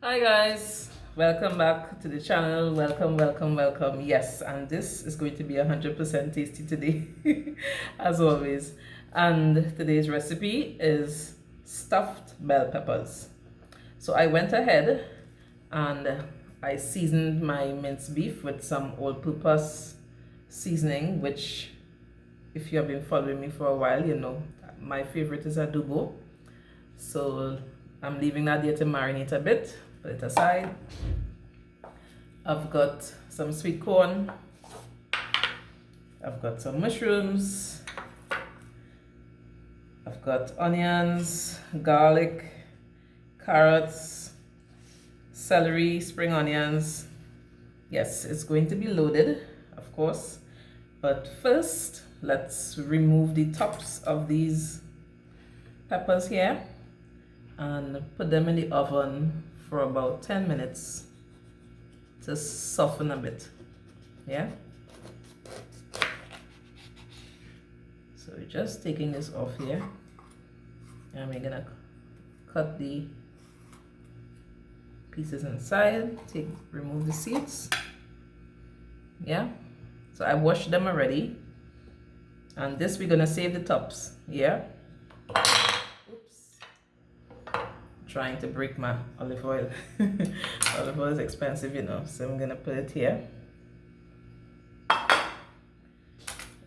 Hi guys, welcome back to the channel. Welcome. Yes, and this is going to be 100% tasty today, as always. And today's recipe is stuffed bell peppers. So I went ahead and I seasoned my minced beef with some all-purpose seasoning, which, if you have been following me for a while, you know my favorite is adobo. So I'm leaving that there to marinate a bit. Put it aside. I've got some sweet corn. I've got some mushrooms. I've got onions, garlic, carrots, celery, spring onions. Yes, it's going to be loaded, of course. But first, let's remove the tops of these peppers here and put them in the oven for about 10 minutes to soften a bit. Yeah, so we're just taking this off here and we're gonna cut the pieces inside, remove the seeds. Yeah, so I washed them already, and this we're gonna save the tops. Yeah, trying to break my olive oil. Olive oil is expensive, you know, so I'm gonna put it here.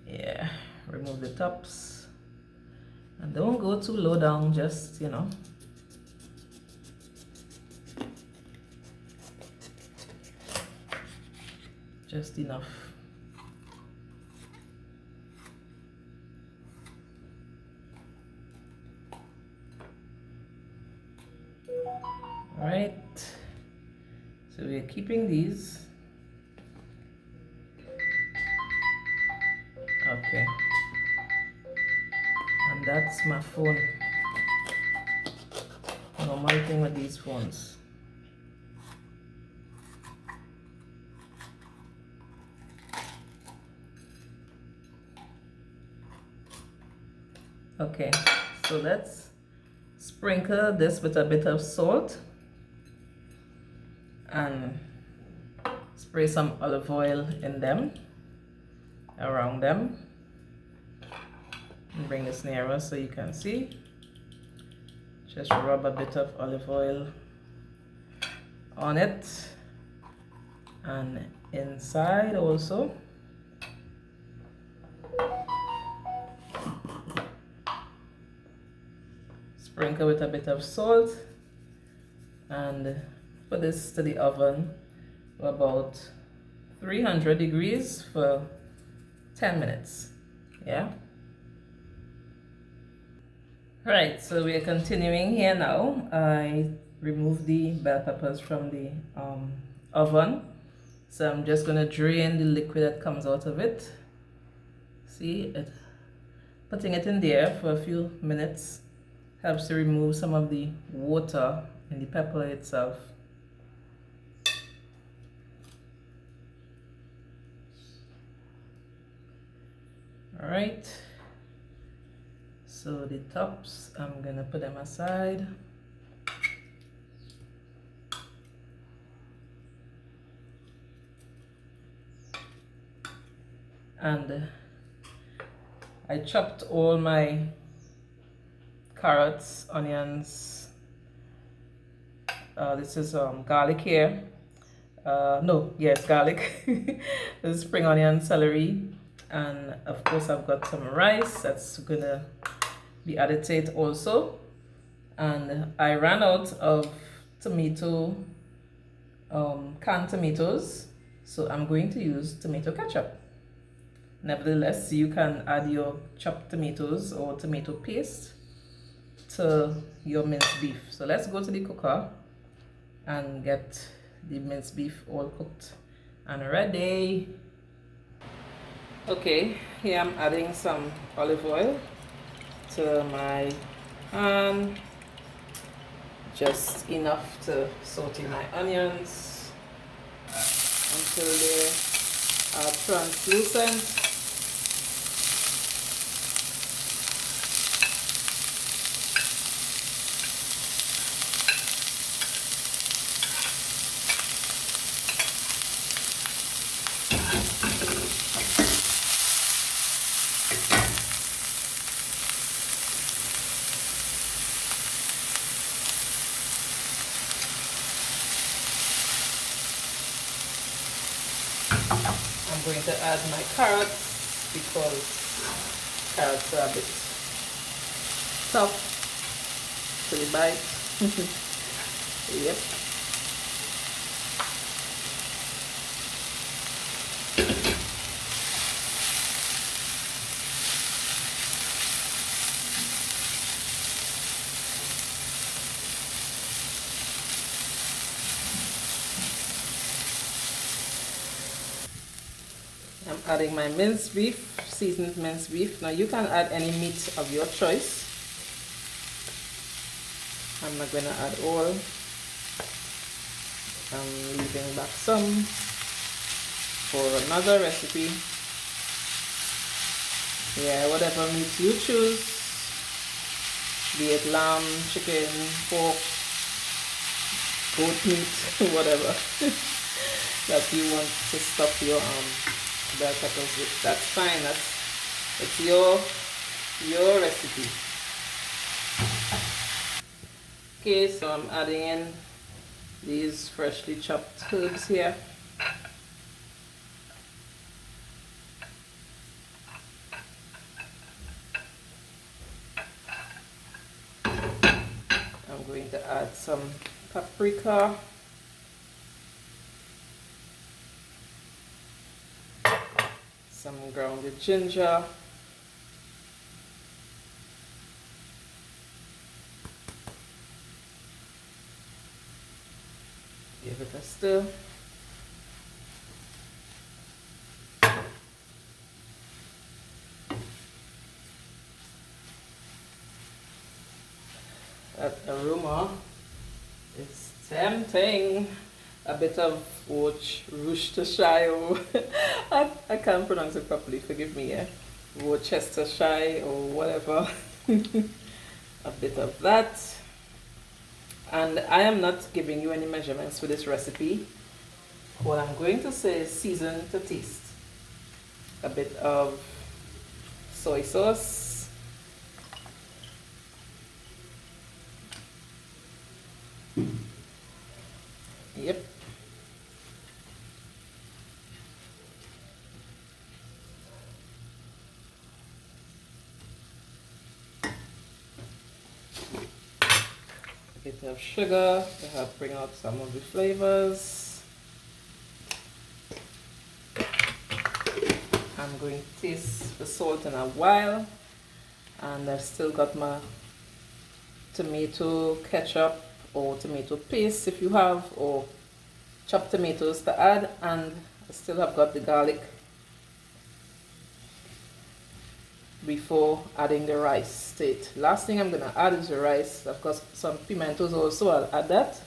Yeah, remove the tops and don't go too low down, just, you know, just enough. All right, so we're keeping these. Okay, and that's my phone. Normal thing with these phones. Okay, so let's sprinkle this with a bit of salt and spray some olive oil in them, around them, and bring this nearer so you can see. Just rub a bit of olive oil on it and inside also. Sprinkle with a bit of salt and put this to the oven for about 300 degrees for 10 minutes. Yeah. Right, so we are continuing here now. I removed the bell peppers from the oven. So I'm just gonna drain the liquid that comes out of it. See it? Putting it in there for a few minutes helps to remove some of the water in the pepper itself. All right, so the tops, I'm gonna put them aside. And I chopped all my carrots, onions, this is garlic here. No, yes, garlic. This is spring onion, celery, and of course I've got some rice that's gonna be added to it also. And I ran out of tomato, canned tomatoes, so I'm going to use tomato ketchup. Nevertheless, you can add your chopped tomatoes or tomato paste to your minced beef. So let's go to the cooker and get the minced beef all cooked and ready. Okay, here I'm adding some olive oil to my pan, just enough to saute my onions until they are translucent. I'm going to add my carrots because carrots are a bit tough to the bite. Yep. I'm adding my minced beef, seasoned minced beef. Now you can add any meat of your choice. I'm not going to add all. I'm leaving back some for another recipe. Yeah, whatever meat you choose, be it lamb, chicken, pork, goat meat, whatever that you want to stuff your bell peppers with. That's fine. It's your recipe. Okay, so I'm adding in these freshly chopped herbs here. I'm going to add some paprika. Some grounded ginger. Give it a stir. That aroma is tempting. A bit of Worcestershire. I can't pronounce it properly, forgive me, yeah. Worcestershire or whatever. A bit of that. And I am not giving you any measurements for this recipe. What I'm going to say is season to taste. A bit of soy sauce. Yep. A bit of sugar to help bring out some of the flavors. I'm going to taste the salt in a while, and I've still got my tomato ketchup or tomato paste if you have, or chopped tomatoes to add, and I still have got the garlic before adding the rice to it. Last thing I'm going to add is the rice. I've got some pimentos also, I'll add that.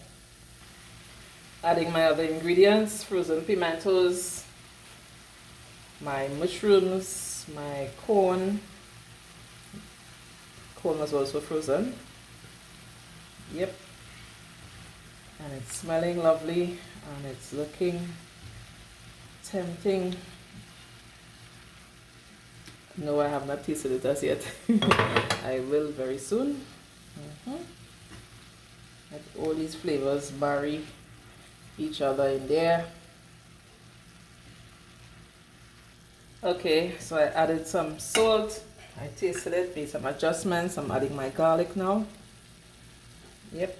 Adding my other ingredients, frozen pimentos, my mushrooms, my corn. Corn was also frozen. Yep. And it's smelling lovely and it's looking tempting. No, I have not tasted it as yet. I will very soon. Let all these flavors marry each other in there. Okay, so I added some salt. I tasted it, made some adjustments. I'm adding my garlic now. Yep.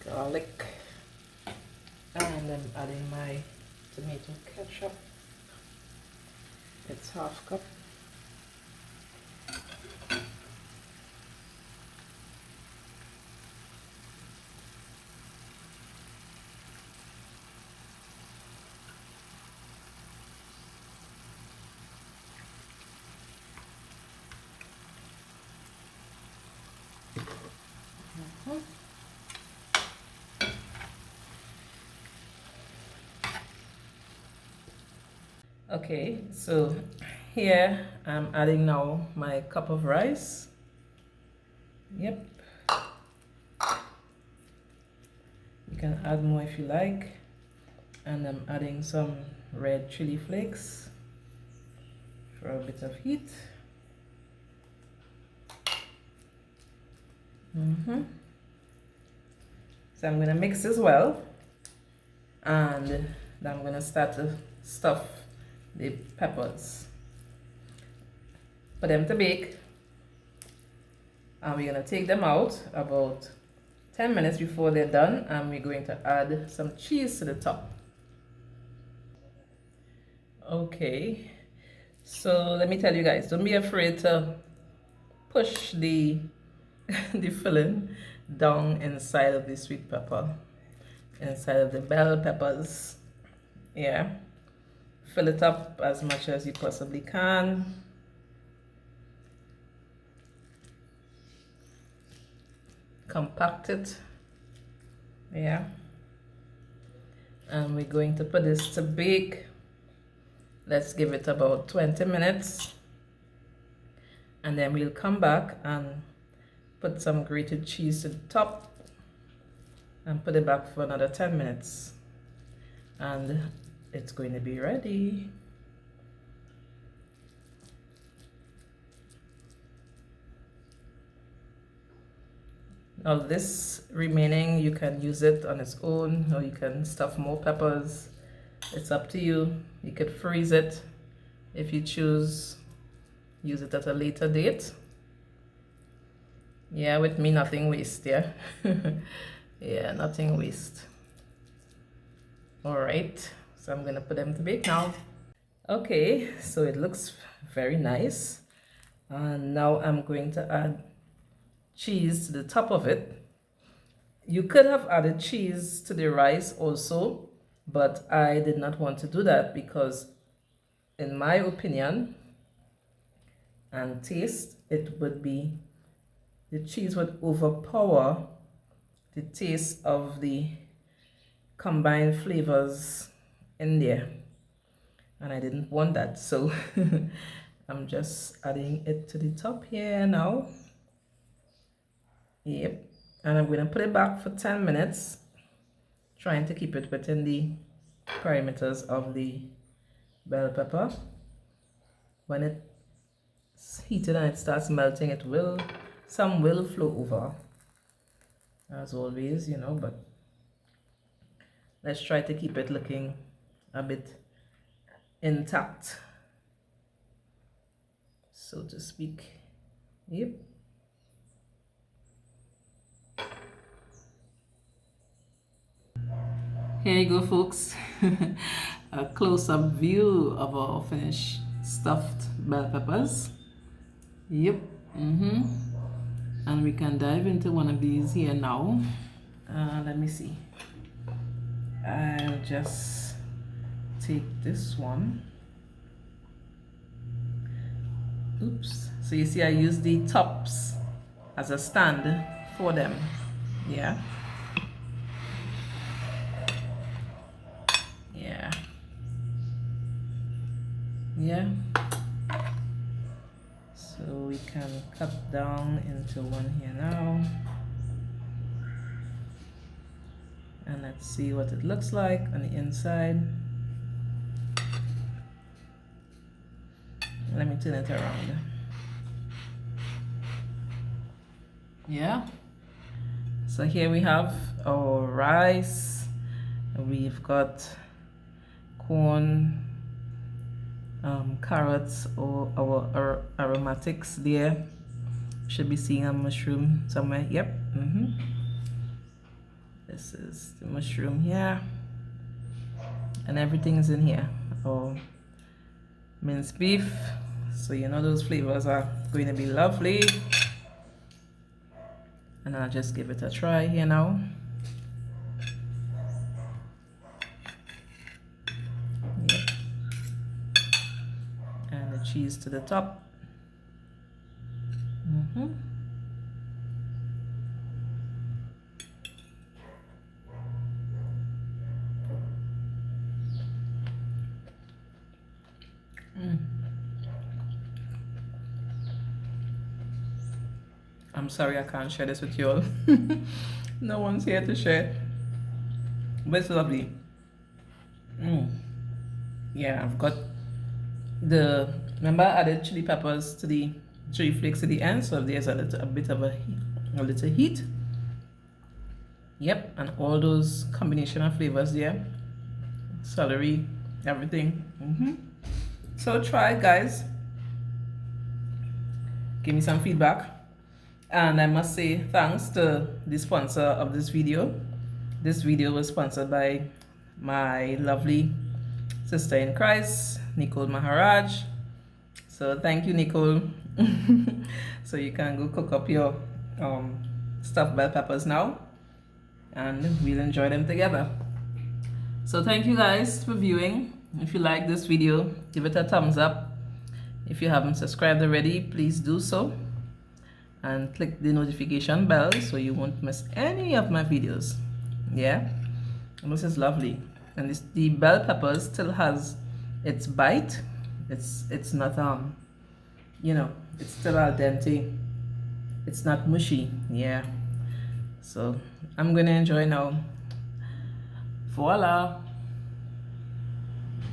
Garlic. And I'm adding my tomato ketchup. It's half cup. Okay, so here I'm adding now my cup of rice. Yep. You can add more if you like. And I'm adding some red chili flakes for a bit of heat. So I'm gonna mix as well, and then I'm gonna start to stuff the peppers for them to bake. And we're gonna take them out about 10 minutes before they're done, and we're going to add some cheese to the top. Okay, so let me tell you guys, don't be afraid to push the the filling down inside of the sweet pepper, inside of the bell peppers. Yeah, fill it up as much as you possibly can. Compact it. Yeah, and we're going to put this to bake. Let's give it about 20 minutes, and then we'll come back and put some grated cheese to the top and put it back for another 10 minutes, and it's going to be ready. Now this remaining, you can use it on its own, or you can stuff more peppers. It's up to you. You could freeze it if you choose, use it at a later date. Yeah, with me, nothing waste, yeah. Yeah, nothing waste. All right, so I'm gonna put them to bake now. Okay, so it looks very nice. And now I'm going to add cheese to the top of it. You could have added cheese to the rice also, but I did not want to do that because in my opinion and taste, it would be, the cheese would overpower the taste of the combined flavors in there, and I didn't want that, so I'm just adding it to the top here now. Yep, and I'm going to put it back for 10 minutes, trying to keep it within the parameters of the bell pepper. When it's heated and it starts melting, some will flow over, as always, you know, but let's try to keep it looking a bit intact, so to speak. Yep. Here you go, folks. A close-up view of our finished stuffed bell peppers. Yep. And we can dive into one of these here now. Let me see. I'll just take this one. Oops. So you see I use the tops as a stand for them. Yeah. Yeah, so we can cut down into one here now, and let's see what it looks like on the inside. Let me turn it around. Yeah, so here we have our rice, we've got corn, carrots, or our aromatics there. Should be seeing a mushroom somewhere. Yep. This is the mushroom here, and everything's in here. Oh, mince beef, so you know those flavors are going to be lovely. And I'll just give it a try here now. Cheese to the top. I'm sorry I can't share this with you all. No one's here to share, but it's lovely. Yeah, I've got remember I added chili peppers to the chili flakes at the end, so there's a bit of a a little heat. Yep, and all those combination of flavors there, celery, everything. So try it, guys. Give me some feedback. And I must say thanks to the sponsor of this video. This video was sponsored by my lovely sister in Christ, Nicole Maharaj. So thank you, Nicole. So you can go cook up your stuffed bell peppers now, and we'll enjoy them together. So thank you guys for viewing. If you like this video, give it a thumbs up. If you haven't subscribed already, please do so, and click the notification bell so you won't miss any of my videos. Yeah, and this is lovely, and the bell peppers still has its bite. It's not you know, it's still al dente. It's not mushy. Yeah, so I'm gonna enjoy now. Voila.